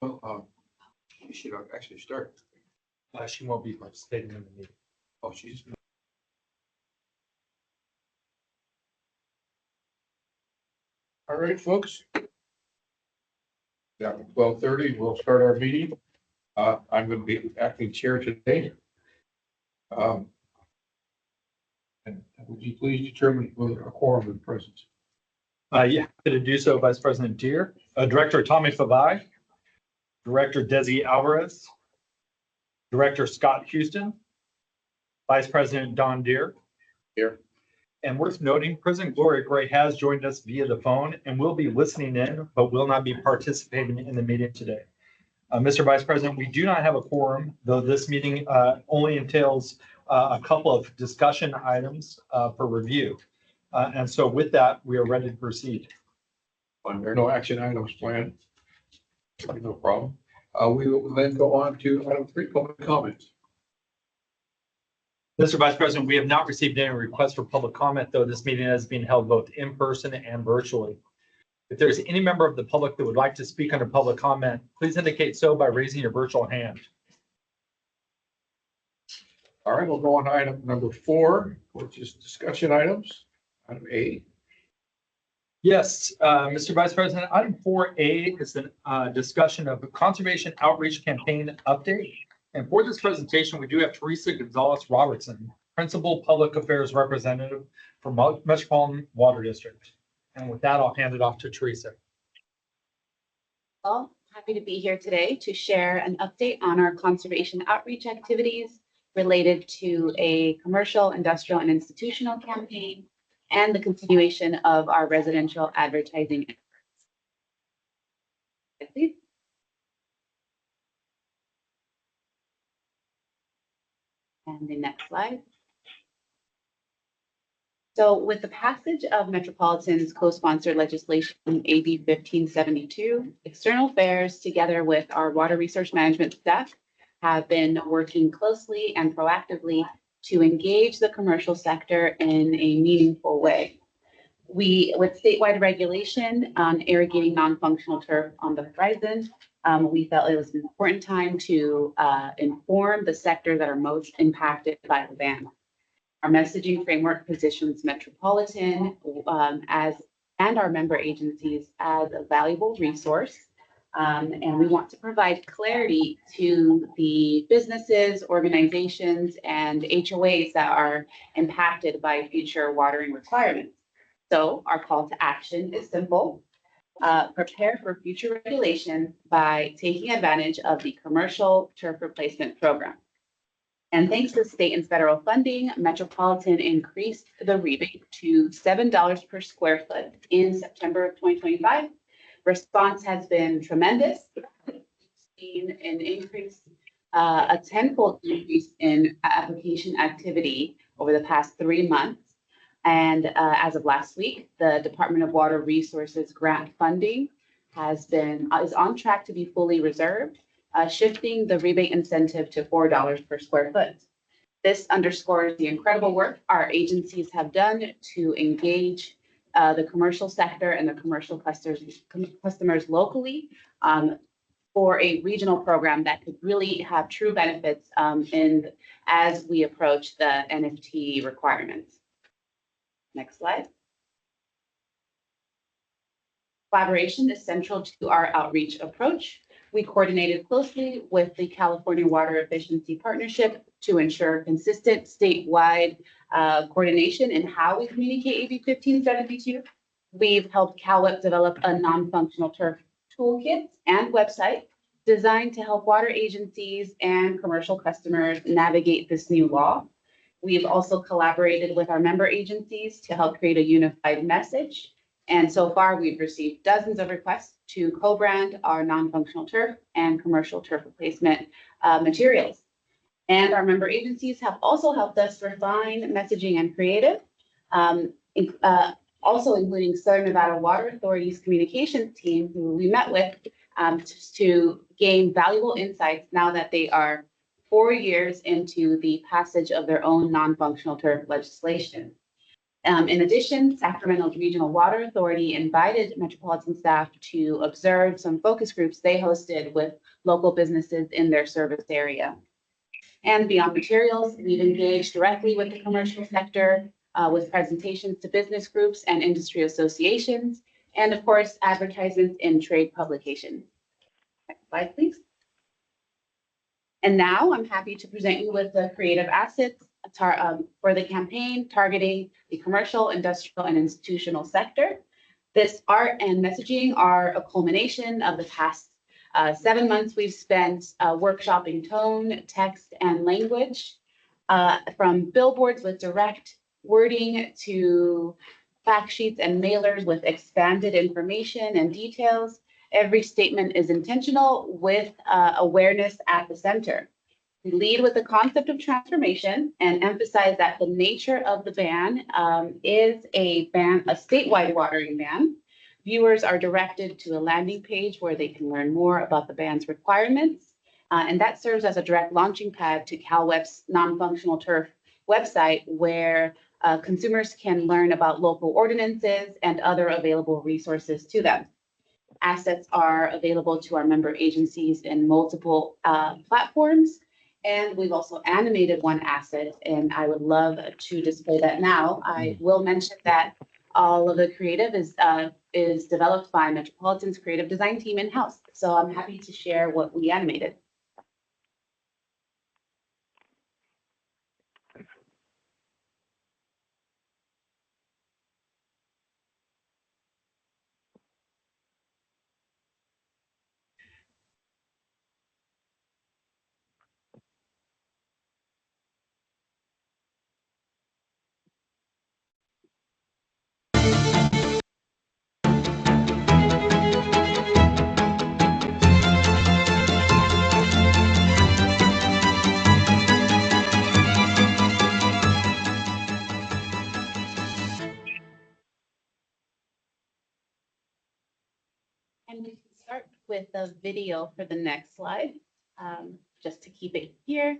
Well, you should actually start. She won't be participating in the meeting. Oh, she's. All right, folks. Yeah, 12:30, we'll start our meeting. I'm going to be acting chair today. And would you please determine whether a quorum is present? Yeah, happy to do so, Vice President Deere, Director Tommy Favai, Director Desi Alvarez, Director Scott Houston, Vice President Don Deere. Here. And worth noting, President Gloria Gray has joined us via the phone and will be listening in, but will not be participating in the meeting today. Mr. Vice President, we do not have a quorum, though this meeting only entails a couple of discussion items for review. And so with that, we are ready to proceed. There are no action items planned. No problem. We will then go on to item 3, public comments. Mr. Vice President, we have not received any requests for public comment, though this meeting has been held both in person and virtually. If there's any member of the public that would like to speak under public comment, please indicate so by raising your virtual hand. All right, we'll go on to item number 4, which is discussion items. Item A. Yes, Mr. Vice President, item 4A is a discussion of a conservation outreach campaign update. And for this presentation, we do have Teresa Gonzalez Robertson, Principal Public Affairs Representative for Metropolitan Water District. And with that, I'll hand it off to Teresa. Well, happy to be here today to share an update on our conservation outreach activities related to a commercial, industrial, and institutional campaign and the continuation of our residential advertising efforts. Please. And the next slide. So with the passage of Metropolitan's co-sponsored legislation, AB 1572, External Affairs, together with our water resource management staff, have been working closely and proactively to engage the commercial sector in a meaningful way. With statewide regulation on irrigating non-functional turf on the horizon, we felt it was an important time to inform the sectors that are most impacted by the ban. Our messaging framework positions Metropolitan and our member agencies as a valuable resource. And we want to provide clarity to the businesses, organizations, and HOAs that are impacted by future watering requirements. So our call to action is simple. Prepare for future regulations by taking advantage of the commercial turf replacement program. And thanks to state and federal funding, Metropolitan increased the rebate to $7 per square foot in September of 2025. Response has been tremendous. We've seen an increase, a tenfold increase in application activity over the past 3 months. And as of last week, the Department of Water Resources grant funding is on track to be fully reserved, shifting the rebate incentive to $4 per square foot. This underscores the incredible work our agencies have done to engage the commercial sector and the commercial customers locally for a regional program that could really have true benefits as we approach the NFT requirements. Next slide. Collaboration is central to our outreach approach. We coordinated closely with the California Water Efficiency Partnership to ensure consistent statewide coordination in how we communicate AB 1572. We've helped CalWIP develop a non-functional turf toolkit and website designed to help water agencies and commercial customers navigate this new law. We've also collaborated with our member agencies to help create a unified message. And so far, we've received dozens of requests to co-brand our non-functional turf and commercial turf replacement materials. And our member agencies have also helped us refine messaging and creative, also including Southern Nevada Water Authority's communications team, who we met with to gain valuable insights now that they are 4 years into the passage of their own non-functional turf legislation. In addition, Sacramento Regional Water Authority invited Metropolitan staff to observe some focus groups they hosted with local businesses in their service area. And beyond materials, we've engaged directly with the commercial sector with presentations to business groups and industry associations, and of course, advertisements in trade publications. Next slide, please. And now I'm happy to present you with the creative assets for the campaign targeting the commercial, industrial, and institutional sector. This art and messaging are a culmination of the past 7 months we've spent workshopping tone, text, and language, from billboards with direct wording to fact sheets and mailers with expanded information and details. Every statement is intentional with awareness at the center. We lead with the concept of transformation and emphasize that the nature of the ban is a statewide watering ban. Viewers are directed to a landing page where they can learn more about the ban's requirements. And that serves as a direct launching pad to CalWEP's non-functional turf website, where consumers can learn about local ordinances and other available resources to them. Assets are available to our member agencies in multiple platforms. And we've also animated one asset, and I would love to display that now. I will mention that all of the creative is developed by Metropolitan's creative design team in-house. So I'm happy to share what we animated. And we can start with the video for the next slide, just to keep it here.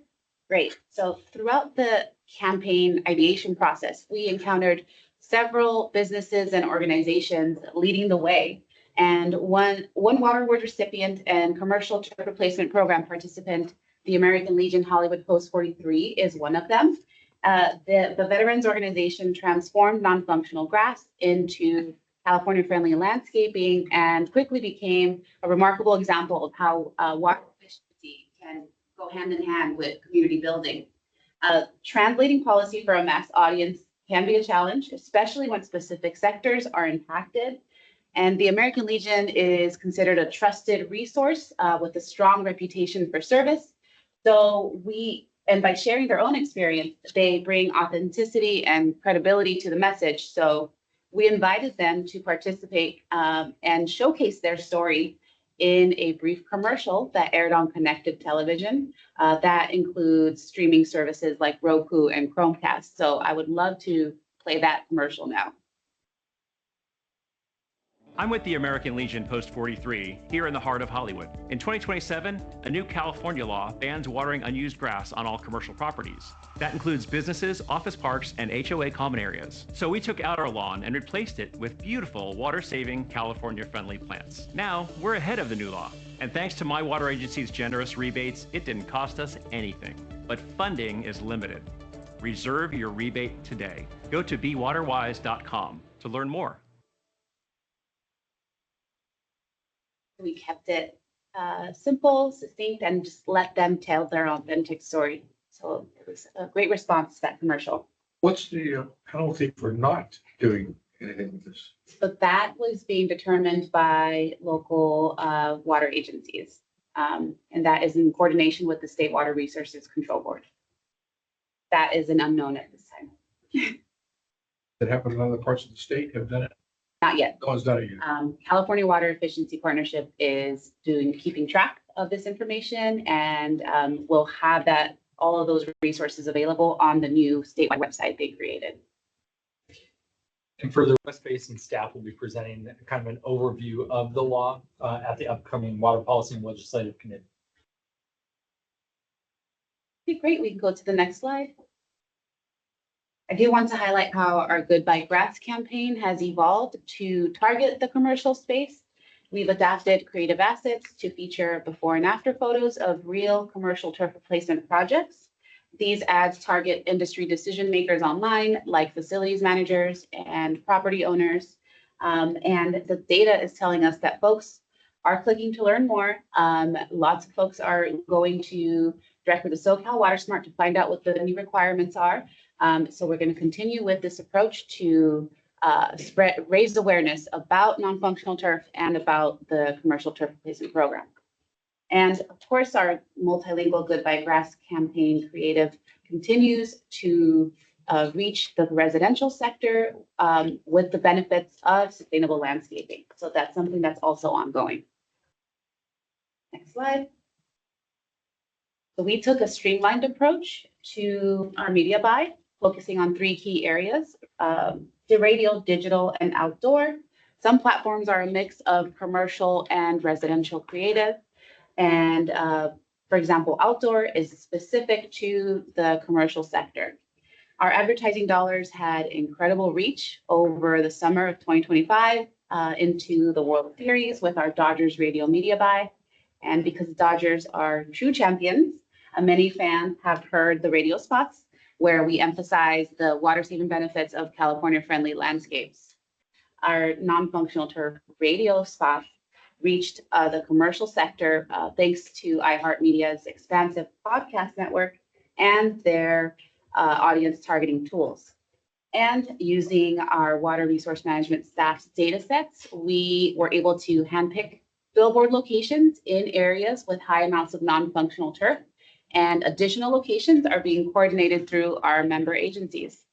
Great. So throughout the campaign ideation process, we encountered several businesses and organizations leading the way. And one Water Award recipient and commercial turf replacement program participant, the American Legion Hollywood Post 43, is one of them. The Veterans Organization transformed non-functional grass into California-friendly landscaping and quickly became a remarkable example of how water efficiency can go hand in hand with community building. Translating policy for a mass audience can be a challenge, especially when specific sectors are impacted. And the American Legion is considered a trusted resource with a strong reputation for service. So and by sharing their own experience, they bring authenticity and credibility to the message. So we invited them to participate and showcase their story in a brief commercial that aired on connected television. That includes streaming services like Roku and Chromecast. So I would love to play that commercial now. I'm with the American Legion Post 43 here in the heart of Hollywood. In 2027, a new California law bans watering unused grass on all commercial properties. That includes businesses, office parks, and HOA common areas. So we took out our lawn and replaced it with beautiful, water-saving, California-friendly plants. Now, we're ahead of the new law. And thanks to my water agency's generous rebates, it didn't cost us anything. But funding is limited. Reserve your rebate today. Go to bewaterwise.com to learn more. We kept it simple, succinct, and just let them tell their authentic story. So it was a great response to that commercial. What's the penalty for not doing anything with this? So that was being determined by local water agencies. And that is in coordination with the State Water Resources Control Board. That is an unknown at this time. That happens in other parts of the state have done it? Not yet. No one's done it yet. California Water Efficiency Partnership is keeping track of this information, and we'll have all of those resources available on the new statewide website they created. And further, West Basin staff will be presenting kind of an overview of the law at the upcoming Water Policy and Legislative Committee. Okay, great. We can go to the next slide. I do want to highlight how our Good Bike Grass campaign has evolved to target the commercial space. We've adapted creative assets to feature before and after photos of real commercial turf replacement projects. These ads target industry decision makers online, like facilities managers and property owners. And the data is telling us that folks are clicking to learn more. Lots of folks are going to directly to SoCal WaterSmart to find out what the new requirements are. So we're going to continue with this approach to raise awareness about non-functional turf and about the commercial turf replacement program. And of course, our multilingual Good Bike Grass campaign creative continues to reach the residential sector with the benefits of sustainable landscaping. So that's something that's also ongoing. Next slide. So we took a streamlined approach to our media buy, focusing on 3 key areas, the radio, digital, and outdoor. Some platforms are a mix of commercial and residential creative. And for example, outdoor is specific to the commercial sector. Our advertising dollars had incredible reach over the summer of 2025 into the World Series with our Dodgers radio media buy. And because Dodgers are true champions, many fans have heard the radio spots where we emphasize the water-saving benefits of California-friendly landscapes. Our non-functional turf radio spots reached the commercial sector thanks to iHeartMedia's expansive podcast network and their audience targeting tools. And using our water resource management staff's data sets, we were able to handpick billboard locations in areas with high amounts of non-functional turf, and additional locations are being coordinated through our member agencies.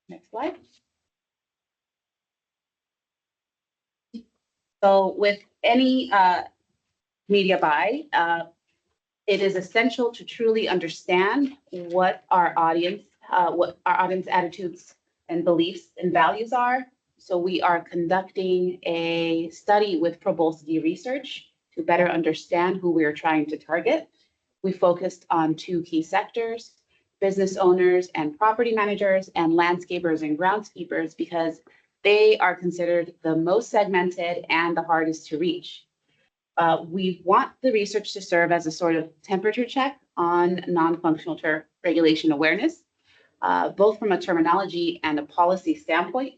Next slide. So with any media buy, it is essential to truly understand what our audience attitudes and beliefs and values are. So we are conducting a study with Probosity Research to better understand who we are trying to target. We focused on 2 key sectors, business owners and property managers, and landscapers and groundskeepers, because they are considered the most segmented and the hardest to reach. We want the research to serve as a sort of temperature check on non-functional turf regulation awareness, both from a terminology and a policy standpoint.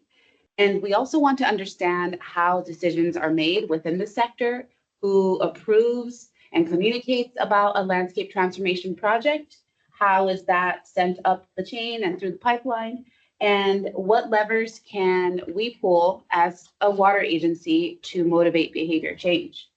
And we also want to understand how decisions are made within the sector, who approves and communicates about a landscape transformation project, how is that sent up the chain and through the pipeline, and what levers can we pull as a water agency to motivate behavior change.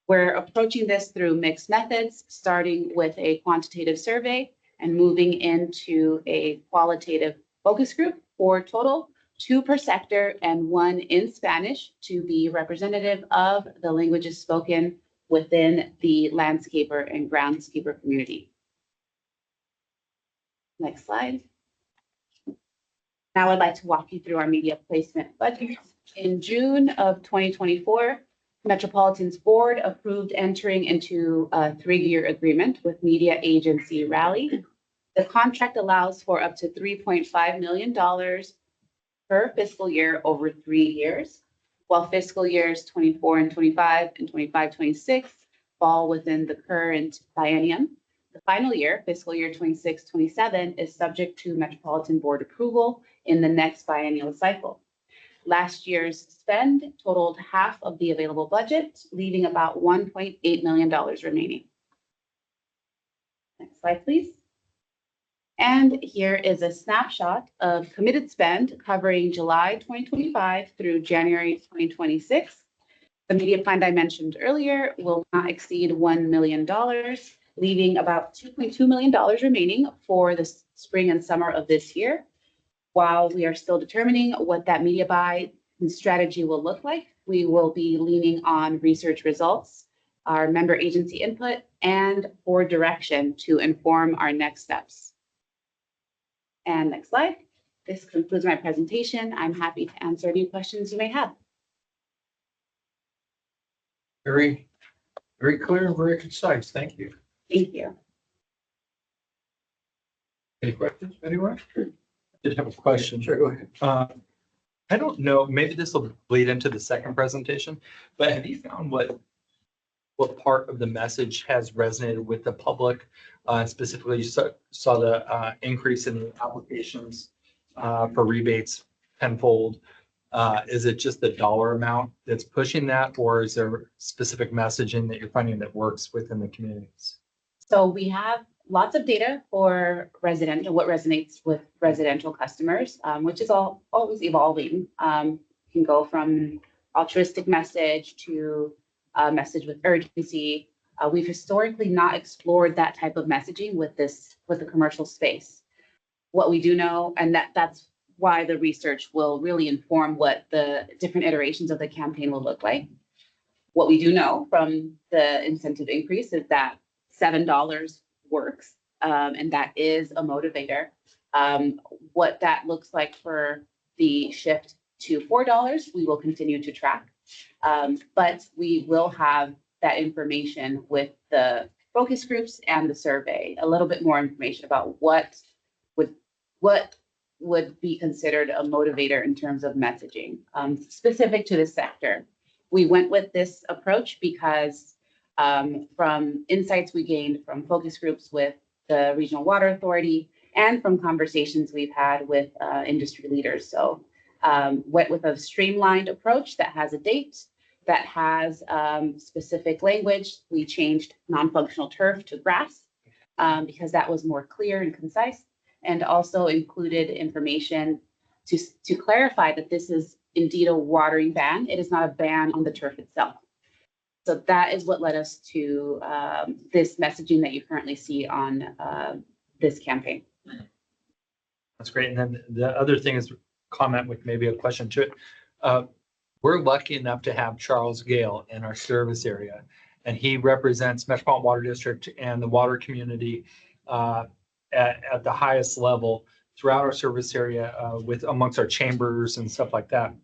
We're approaching this through mixed methods, starting with a quantitative survey and moving into a qualitative focus group for total, 2 per sector and 1 in Spanish to be representative of the languages spoken within the landscaper and groundskeeper community. Next slide. Now I'd like to walk you through our media placement budget. In June of 2024, Metropolitan's board approved entering into a 3-year agreement with media agency Rally. The contract allows for up to $3.5 million per fiscal year over 3 years, while fiscal years 24 and 25 and 25-26 fall within the current biennium. The final year, fiscal year 26-27, is subject to Metropolitan Board approval in the next biennial cycle. Last year's spend totaled half of the available budget, leaving about $1.8 million remaining. Next slide, please. And here is a snapshot of committed spend covering July 2025 through January 2026. The media plan I mentioned earlier will not exceed $1 million, leaving about $2.2 million remaining for the spring and summer of this year. While we are still determining what that media buy and strategy will look like, we will be leaning on research results, our member agency input, and board direction to inform our next steps. And next slide. This concludes my presentation. I'm happy to answer any questions you may have. Very, very clear and very concise. Thank you. Thank you. Any questions, anyone? Did have a question. Sure, go ahead. I don't know, maybe this will bleed into the second presentation, but have you found what part of the message has resonated with the public? Specifically, you saw the increase in the applications for rebates tenfold. Is it just the dollar amount that's pushing that, or is there specific messaging that you're finding that works within the communities? So we have lots of data for residential, what resonates with residential customers, which is always evolving. Can go from altruistic message to a message with urgency. We've historically not explored that type of messaging with the commercial space. What we do know, and that's why the research will really inform what the different iterations of the campaign will look like. What we do know from the incentive increase is that $7 works, and that is a motivator. What that looks like for the shift to $4, we will continue to track. But we will have that information with the focus groups and the survey, a little bit more information about what would be considered a motivator in terms of messaging, specific to this sector. We went with this approach because from insights we gained from focus groups with the Regional Water Authority and from conversations we've had with industry leaders. So went with a streamlined approach that has a date, that has specific language. We changed non-functional turf to grass because that was more clear and concise, and also included information to clarify that this is indeed a watering ban. It is not a ban on the turf itself. So that is what led us to this messaging that you currently see on this campaign. That's great. And then the other thing is comment with maybe a question to it. We're lucky enough to have Charles Gale in our service area, and he represents Metropolitan Water District and the water community at the highest level throughout our service area with amongst our chambers and stuff like that.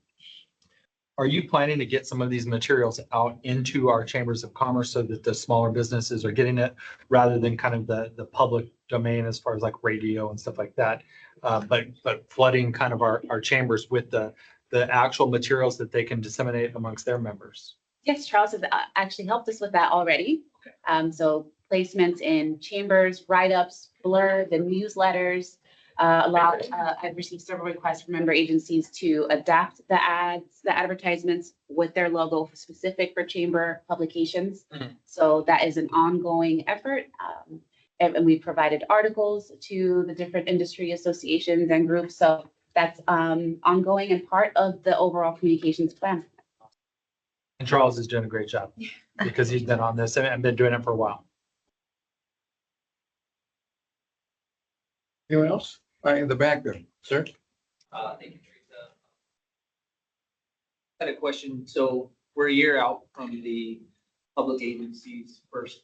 Are you planning to get some of these materials out into our chambers of commerce so that the smaller businesses are getting it rather than kind of the public domain as far as like radio and stuff like that? But flooding kind of our chambers with the actual materials that they can disseminate amongst their members. Yes, Charles has actually helped us with that already. Okay. So placements in chambers, write-ups, blurb, and newsletters. I've received several requests from member agencies to adapt the ads, the advertisements with their logo specific for chamber publications. Mhm. So that is an ongoing effort. And we provided articles to the different industry associations and groups. So that's ongoing and part of the overall communications plan. And Charles is doing a great job because he's been on this and been doing it for a while. Anyone else? In the back there, sir? Thank you, Teresa. I had a question. So we're a year out from the public agencies first,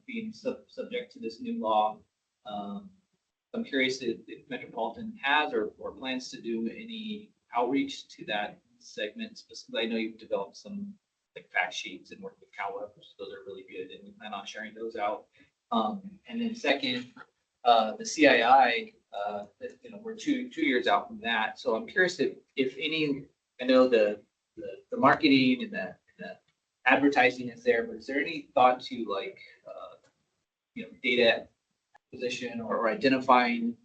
being subject to this new law. I'm curious if Metropolitan has or plans to do any outreach to that segment. Specifically, I know you've developed some like fact sheets and work with Caucus. Those are really good, and we plan on sharing those out. And then second, the CII, we're two years out from that. So I'm curious if any, I know the marketing and the advertising is there, but is there any thought to like, data acquisition or identifying,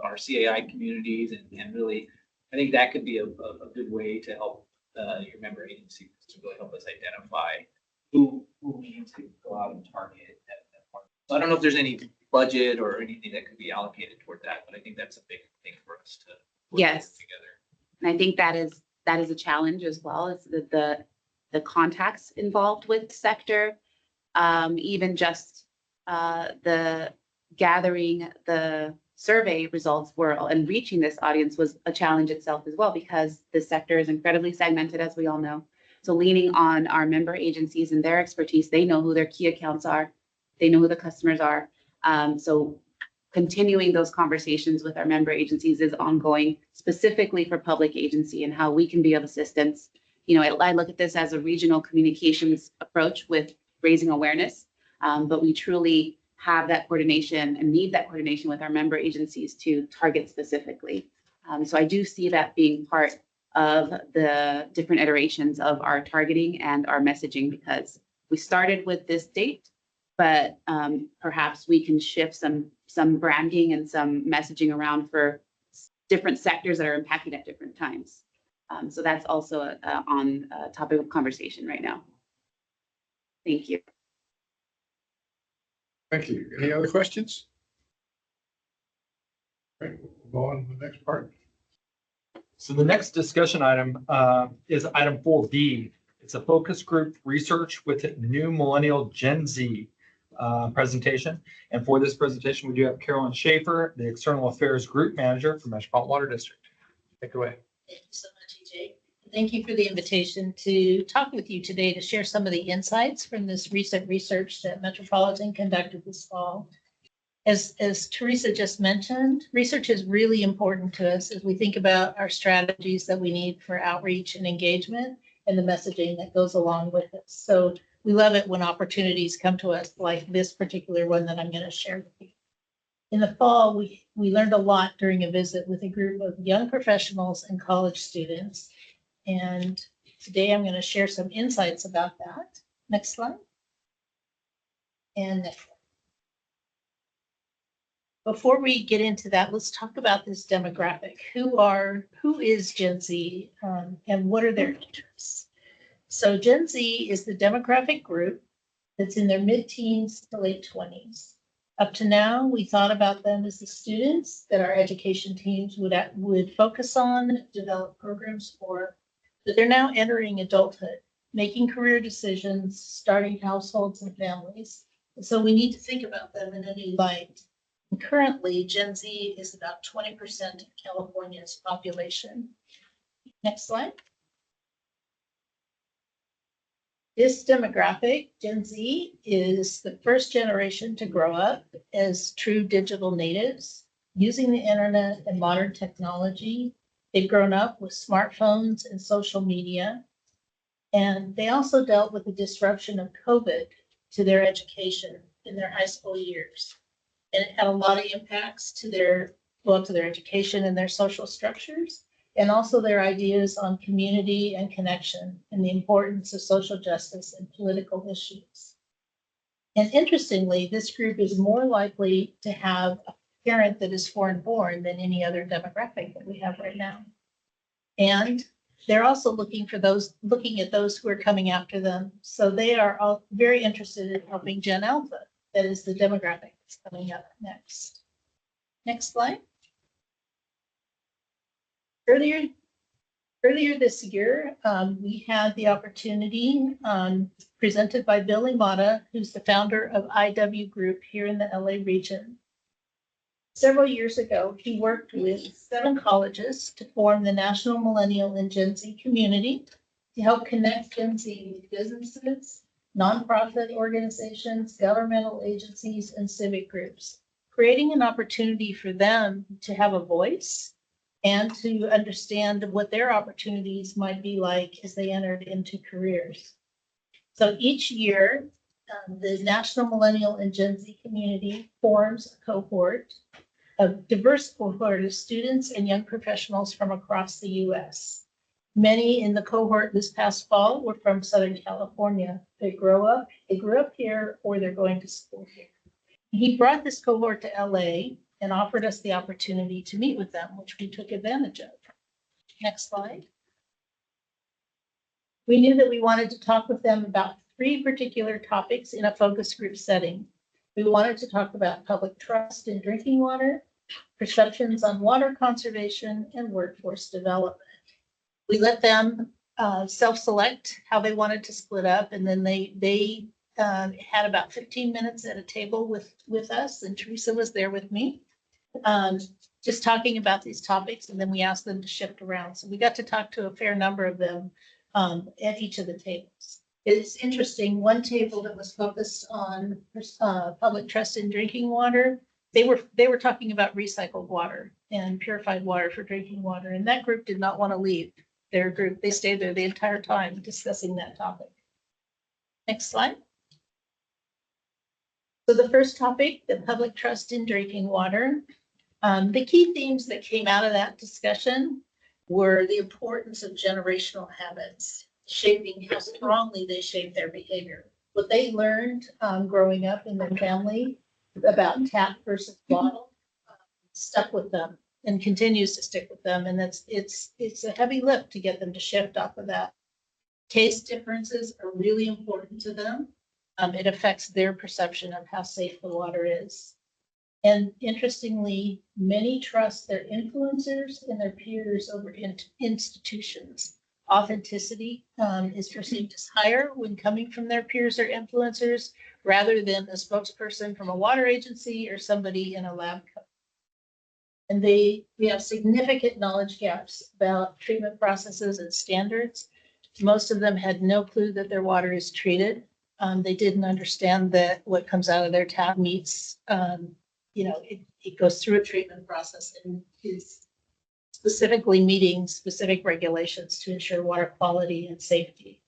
our CAI communities and really, I think that could be a good way to help your member agencies to really help us identify who we need to go out and target at that part. So I don't know if there's any budget or anything that could be allocated toward that, but I think that's a big thing for us to work Yes. together. And I think that is a challenge as well, is the contacts involved with sector, even just the gathering the survey results and reaching this audience was a challenge itself as well, because the sector is incredibly segmented, as we all know. So leaning on our member agencies and their expertise, they know who their key accounts are, they know who the customers are. So continuing those conversations with our member agencies is ongoing, specifically for public agency and how we can be of assistance. I look at this as a regional communications approach with raising awareness, but we truly have that coordination and need that coordination with our member agencies to target specifically. So I do see that being part of the different iterations of our targeting and our messaging, because we started with this date, but perhaps we can shift some branding and some messaging around for different sectors that are impacted at different times. So that's also on a topic of conversation right now. Thank you. Thank you. Any other questions? All right, we'll go on to the next part. So the next discussion item is item 4B. It's a focus group research with a new millennial Gen Z presentation. And for this presentation, we do have Carolyn Schaefer, the External Affairs Group Manager for Metropolitan Water District. Take it away. Thank you so much, EJ. Thank you for the invitation to talk with you today to share some of the insights from this recent research that Metropolitan conducted this fall. As Teresa just mentioned, research is really important to us as we think about our strategies that we need for outreach and engagement and the messaging that goes along with it. So we love it when opportunities come to us like this particular one that I'm going to share with you. In the fall, we learned a lot during a visit with a group of young professionals and college students. And today I'm going to share some insights about that. Next slide. And next slide. Before we get into that, let's talk about this demographic. Who is Gen Z and what are their interests? So Gen Z is the demographic group that's in their mid-teens to late 20s. Up to now, we thought about them as the students that our education teams would focus on, develop programs for, but they're now entering adulthood, making career decisions, starting households and families. And so we need to think about them in a new light. And currently, Gen Z is about 20% of California's population. Next slide. This demographic, Gen Z, is the first generation to grow up as true digital natives, using the internet and modern technology. They've grown up with smartphones and social media, and they also dealt with the disruption of COVID to their education in their high school years. And it had a lot of impacts to their education and their social structures, and also their ideas on community and connection and the importance of social justice and political issues. And interestingly, this group is more likely to have a parent that is foreign born than any other demographic that we have right now. And they're also looking at those who are coming after them. So they are all very interested in helping Gen Alpha. That is the demographic that's coming up next. Next slide. Earlier this year, we had the opportunity presented by Billy Mata, who's the founder of IW Group here in the LA region. Several years ago, he worked with 7 colleges to form the National Millennial and Gen Z community to help connect Gen Z with businesses, nonprofit organizations, governmental agencies, and civic groups, creating an opportunity for them to have a voice and to understand what their opportunities might be like as they entered into careers. So each year, the National Millennial and Gen Z community forms a cohort, a diverse cohort of students and young professionals from across the U.S. Many in the cohort this past fall were from Southern California. They grew up here, or they're going to school here. He brought this cohort to LA and offered us the opportunity to meet with them, which we took advantage of. Next slide. We knew that we wanted to talk with them about 3 particular topics in a focus group setting. We wanted to talk about public trust in drinking water, perceptions on water conservation, and workforce development. We let them self-select how they wanted to split up, and then they had about 15 minutes at a table with us, and Teresa was there with me, just talking about these topics, and then we asked them to shift around. So we got to talk to a fair number of them at each of the tables. It's interesting, one table that was focused on public trust in drinking water, they were talking about recycled water and purified water for drinking water, and that group did not want to leave their group. They stayed there the entire time discussing that topic. Next slide. So the first topic, the public trust in drinking water. The key themes that came out of that discussion were the importance of generational habits, shaping how strongly they shape their behavior. What they learned growing up in their family about tap versus bottle stuck with them and continues to stick with them. And it's a heavy lift to get them to shift off of that. Taste differences are really important to them. It affects their perception of how safe the water is. And interestingly, many trust their influencers and their peers over institutions. Authenticity is perceived as higher when coming from their peers or influencers rather than a spokesperson from a water agency or somebody in a lab coat. And we have significant knowledge gaps about treatment processes and standards. Most of them had no clue that their water is treated. They didn't understand that what comes out of their tap meets, it goes through a treatment process and is specifically meeting specific regulations to ensure water quality and safety.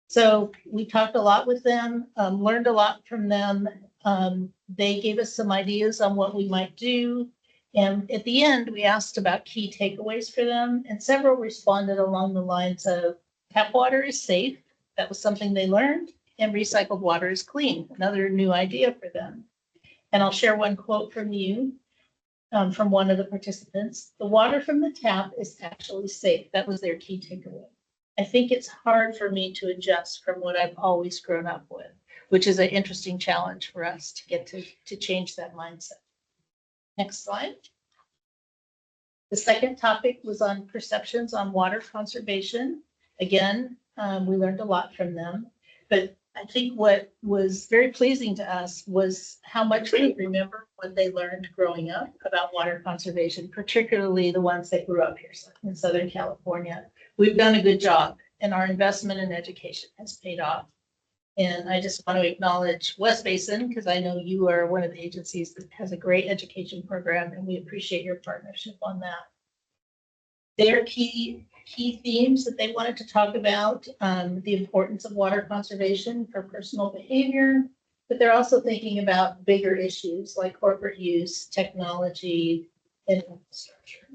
So we talked a lot with them, learned a lot from them. They gave us some ideas on what we might do. And at the end, we asked about key takeaways for them, and several responded along the lines of tap water is safe. That was something they learned, and recycled water is clean, another new idea for them. And I'll share one quote from you, from one of the participants. The water from the tap is actually safe. That was their key takeaway. I think it's hard for me to adjust from what I've always grown up with, which is an interesting challenge for us to get to change that mindset. Next slide. The second topic was on perceptions on water conservation. Again, we learned a lot from them, but I think what was very pleasing to us was how much they remember what they learned growing up about water conservation, particularly the ones that grew up here in Southern California. We've done a good job, and our investment in education has paid off. And I just want to acknowledge West Basin, because I know you are one of the agencies that has a great education program, and we appreciate your partnership on that. Their key themes that they wanted to talk about, the importance of water conservation for personal behavior, but they're also thinking about bigger issues like corporate use, technology, and infrastructure.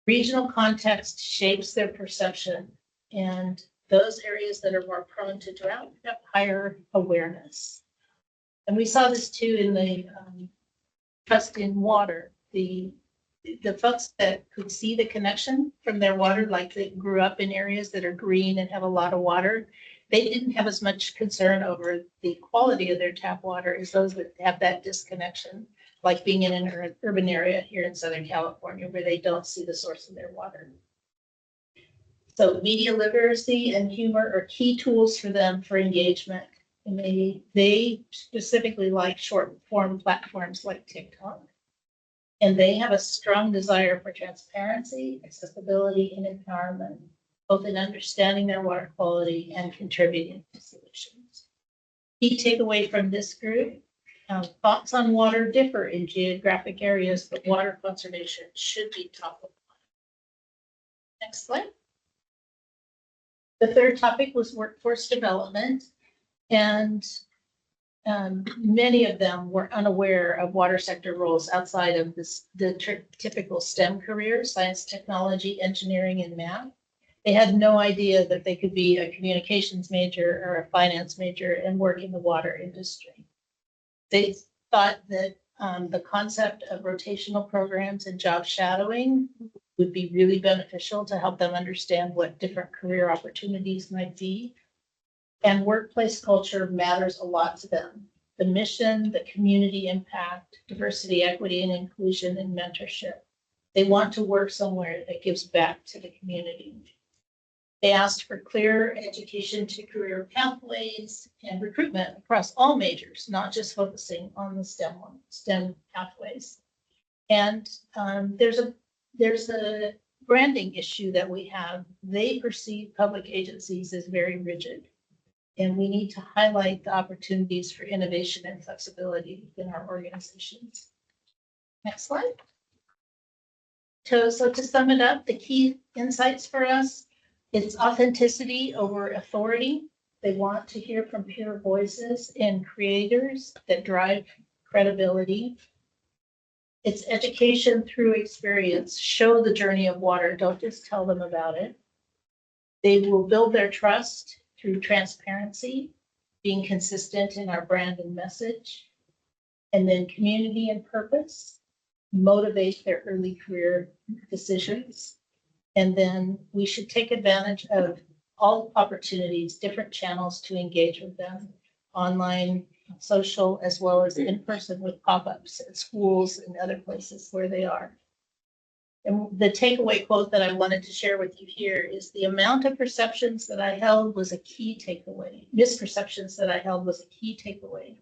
Regional context shapes their perception, and those areas that are more prone to drought have higher awareness. And we saw this too in the trust in water. The folks that could see the connection from their water, like they grew up in areas that are green and have a lot of water, they didn't have as much concern over the quality of their tap water as those that have that disconnection, like being in an urban area here in Southern California where they don't see the source of their water. So media literacy and humor are key tools for them for engagement. And they specifically like short form platforms like TikTok. And they have a strong desire for transparency, accessibility, and empowerment, both in understanding their water quality and contributing to solutions. Key takeaway from this group, thoughts on water differ in geographic areas, but water conservation should be top of mind. Next slide. The third topic was workforce development, and many of them were unaware of water sector roles outside of the typical STEM careers, science, technology, engineering, and math. They had no idea that they could be a communications major or a finance major and work in the water industry. They thought that the concept of rotational programs and job shadowing would be really beneficial to help them understand what different career opportunities might be. And workplace culture matters a lot to them. The mission, the community impact, diversity, equity, and inclusion, and mentorship. They want to work somewhere that gives back to the community. They asked for clear education to career pathways and recruitment across all majors, not just focusing on the STEM pathways. And there's a branding issue that we have. They perceive public agencies as very rigid. And we need to highlight the opportunities for innovation and flexibility within our organizations. Next slide. So to sum it up, the key insights for us, it's authenticity over authority. They want to hear from peer voices and creators that drive credibility. It's education through experience. Show the journey of water. Don't just tell them about it. They will build their trust through transparency, being consistent in our brand and message, and then community and purpose, motivate their early career decisions. And then we should take advantage of all opportunities, different channels to engage with them, online, social, as well as in person with pop-ups at schools and other places where they are. And the takeaway quote that I wanted to share with you here is the amount of perceptions that I held was a key takeaway. Misperceptions that I held was a key takeaway.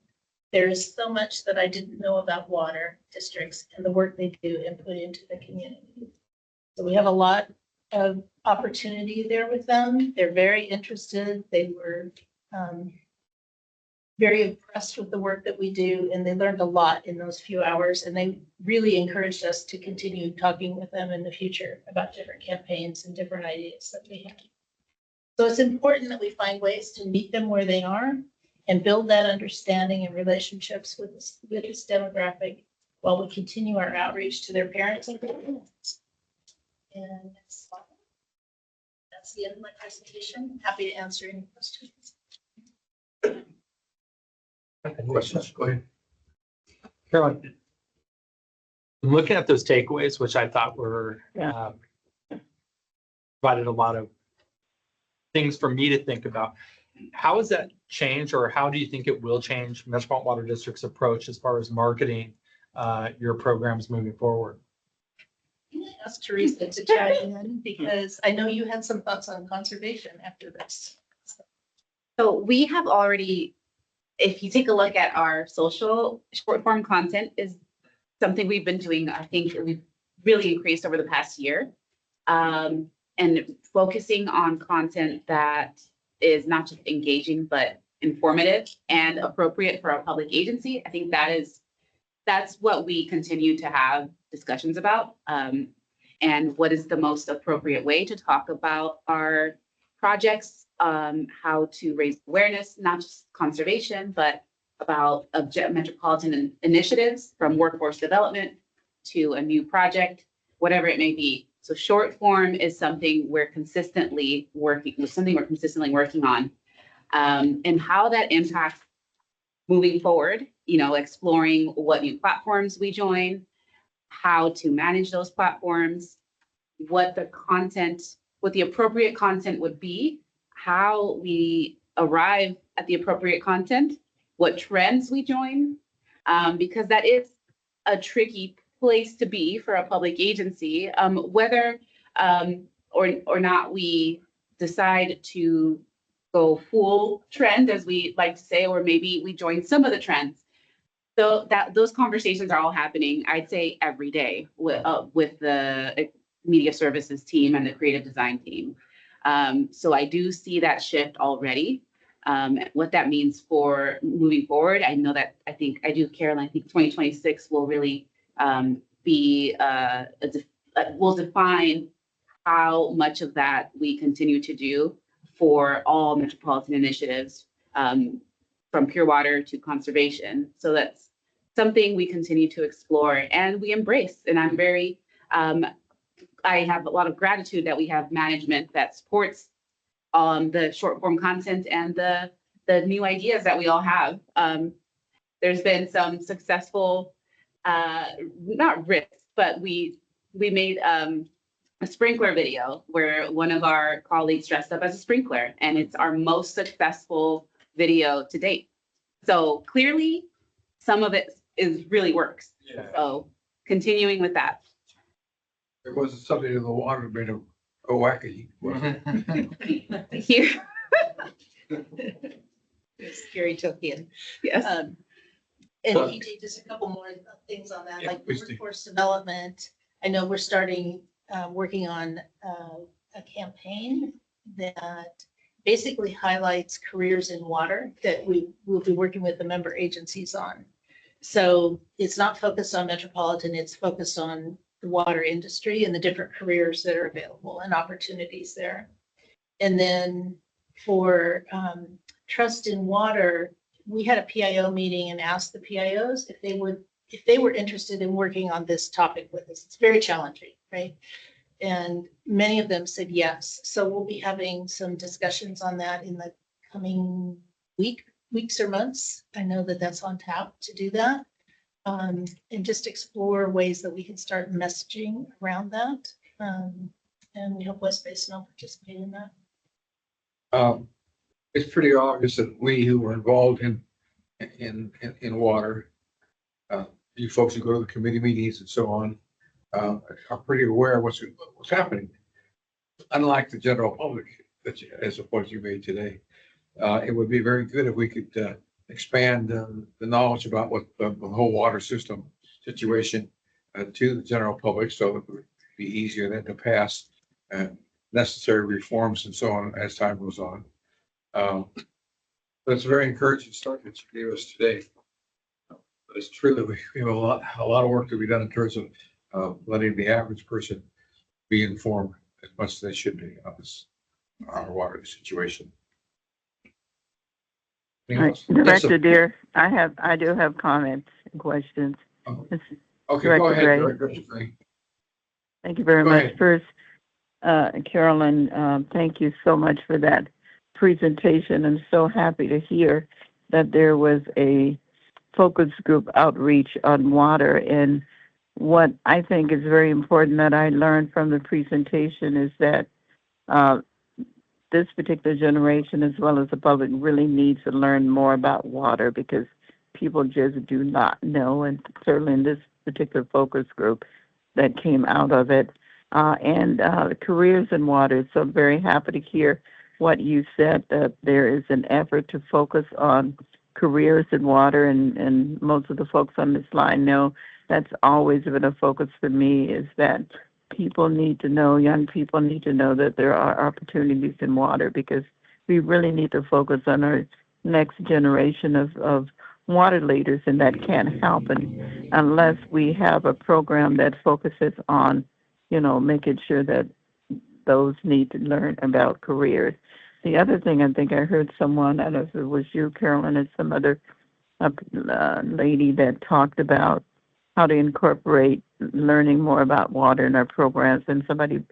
There is so much that I didn't know about water districts and the work they do and put into the community. So we have a lot of opportunity there with them. They're very interested. They were very impressed with the work that we do, and they learned a lot in those few hours. And they really encouraged us to continue talking with them in the future about different campaigns and different ideas that we have. So it's important that we find ways to meet them where they are and build that understanding and relationships with this demographic while we continue our outreach to their parents and grandparents. And that's the end of my presentation. Happy to answer any questions. Questions? Go ahead. Carolyn, looking at those takeaways, which I thought were provided a lot of things for me to think about. How has that changed, or how do you think it will change Metropolitan Water District's approach as far as marketing your programs moving forward? I'm gonna ask Teresa to chime in because I know you had some thoughts on conservation after this. So we have already, if you take a look at our social short form content is something we've been doing. I think we've really increased over the past year. And focusing on content that is not just engaging, but informative and appropriate for a public agency. I think that's what we continue to have discussions about. And what is the most appropriate way to talk about our projects, how to raise awareness, not just conservation, but about metropolitan initiatives from workforce development to a new project, whatever it may be. So short form is something we're consistently working on, and how that impacts moving forward, exploring what new platforms we join, how to manage those platforms, what the appropriate content would be, how we arrive at the appropriate content, what trends we join, because that is a tricky place to be for a public agency, whether or not we decide to go full trend, as we like to say, or maybe we join some of the trends. So those conversations are all happening, I'd say, every day with the media services team and the creative design team. So I do see that shift already. What that means for moving forward, I know that Caroline, I think 2026 will really will define how much of that we continue to do for all metropolitan initiatives, from pure water to conservation. So that's something we continue to explore and we embrace. And I'm very, I have a lot of gratitude that we have management that supports the short form content and the new ideas that we all have. There's been some successful, not risks, but we made a sprinkler video where one of our colleagues dressed up as a sprinkler, and it's our most successful video to date. So clearly some of it really works. Yeah. So continuing with that. There wasn't something in the water that made him go wacky. Here. Scary Tokian. Yes. And EJ, just a couple more things on that, Yeah, like please do. workforce development. I know we're starting working on a campaign that basically highlights careers in water that we will be working with the member agencies on. So it's not focused on metropolitan, it's focused on the water industry and the different careers that are available and opportunities there. And then for trust in water, we had a PIO meeting and asked the PIOs if they would if they were interested in working on this topic with us. It's very challenging, right? And many of them said yes. So we'll be having some discussions on that in the coming weeks or months. I know that that's on tap to do that. And just explore ways that we can start messaging around that. And we hope West Basin will participate in that. It's pretty obvious that we who were involved in water, you folks who go to the committee meetings and so on, are pretty aware of what's happening. Unlike the general public, as the point you made today, it would be very good if we could expand the knowledge about what the whole water system situation to the general public, so it would be easier then to pass necessary reforms and so on as time goes on. But it's a very encouraging start that you gave us today. But it's true that we have a lot of work to be done in terms of letting the average person be informed as much as they should be on our water situation. All right, Director Deere, I do have comments and questions. Okay, go Director ahead, Gray. Director Gray. Thank you very Go much. ahead. First, Carolyn, thank you so much for that presentation. I'm so happy to hear that there was a focus group outreach on water. And what I think is very important that I learned from the presentation is that this particular generation, as well as the public, really needs to learn more about water because people just do not know. And certainly in this particular focus group that came out of it, and careers in water. So I'm very happy to hear what you said, that there is an effort to focus on careers in water, and most of the folks on this line know that's always been a focus for me, is that people need to know, young people need to know that there are opportunities in water, because we really need to focus on our next generation of water leaders, and that can't happen unless we have a program that focuses on, making sure that those need to learn about careers. The other thing, I think I heard someone, I don't know if it was you, Carolyn, and some other lady that talked about how to incorporate learning more about water in our programs, and somebody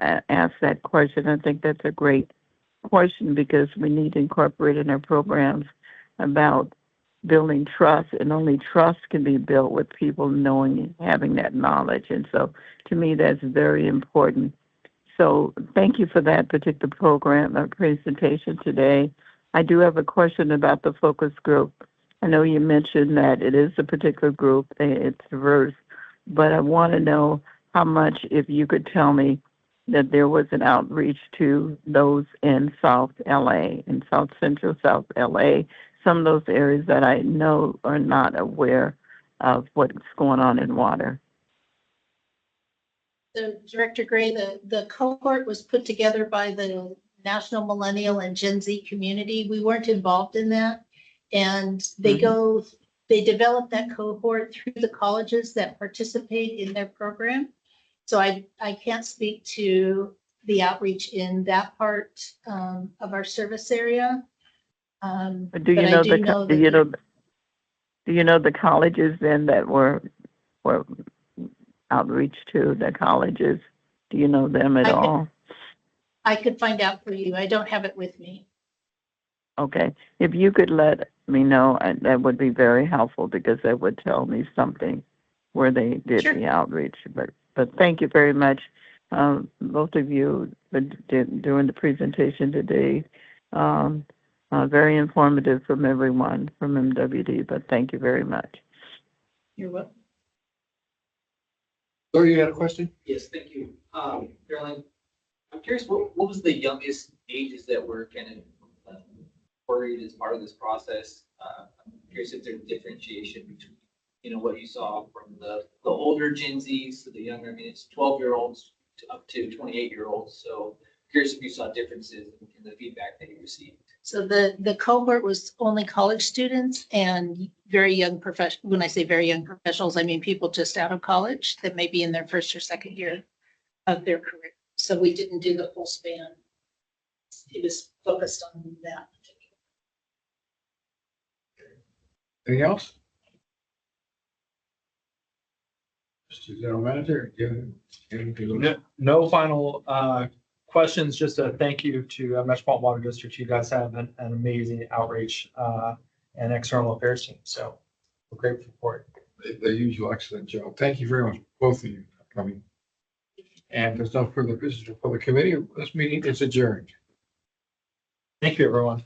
asked that question. I think that's a great question, because we need to incorporate in our programs about building trust, and only trust can be built with people knowing and having that knowledge. And so to me, that's very important. So thank you for that particular program or presentation today. I do have a question about the focus group. I know you mentioned that it is a particular group, it's diverse, but I want to know how much, if you could tell me that there was an outreach to those in South LA, in South Central South LA, some of those areas that I know are not aware of what's going on in water. So Director Gray, the cohort was put together by the National Millennial and Gen Z community. We weren't involved in that. And they develop that cohort through the colleges that participate in their program. So I can't speak to the outreach in that part of our service area. But do you know the colleges then that were outreach to, the colleges? Do you know them at all? I could find out for you. I don't have it with me. Okay. If you could let me know, that would be very helpful, because that would tell me something where they did the outreach. But thank you very much, both of you, during the presentation today. Very informative from everyone from MWD, but thank you very much. You're welcome. So you had a question? Yes, thank you. Caroline, I'm curious, what was the youngest ages that were kind of worried as part of this process? I'm curious if there's differentiation between, what you saw from the older Gen Zs to the younger. I mean, it's 12-year-olds up to 28-year-olds. So curious if you saw differences in the feedback that you received. So the cohort was only college students and very young professionals. When I say very young professionals, I mean people just out of college that may be in their first or second year of their career. So we didn't do the full span. It was focused on that. Anything else? Mr. General Manager, do you have anything? No final questions, just a thank you to Metropolitan Water District. You guys have an amazing outreach and external affairs team, so we're grateful for it. The usual excellent job. Thank you very much, both of you, for coming. And there's no further business for the committee. This meeting is adjourned. Thank you, everyone.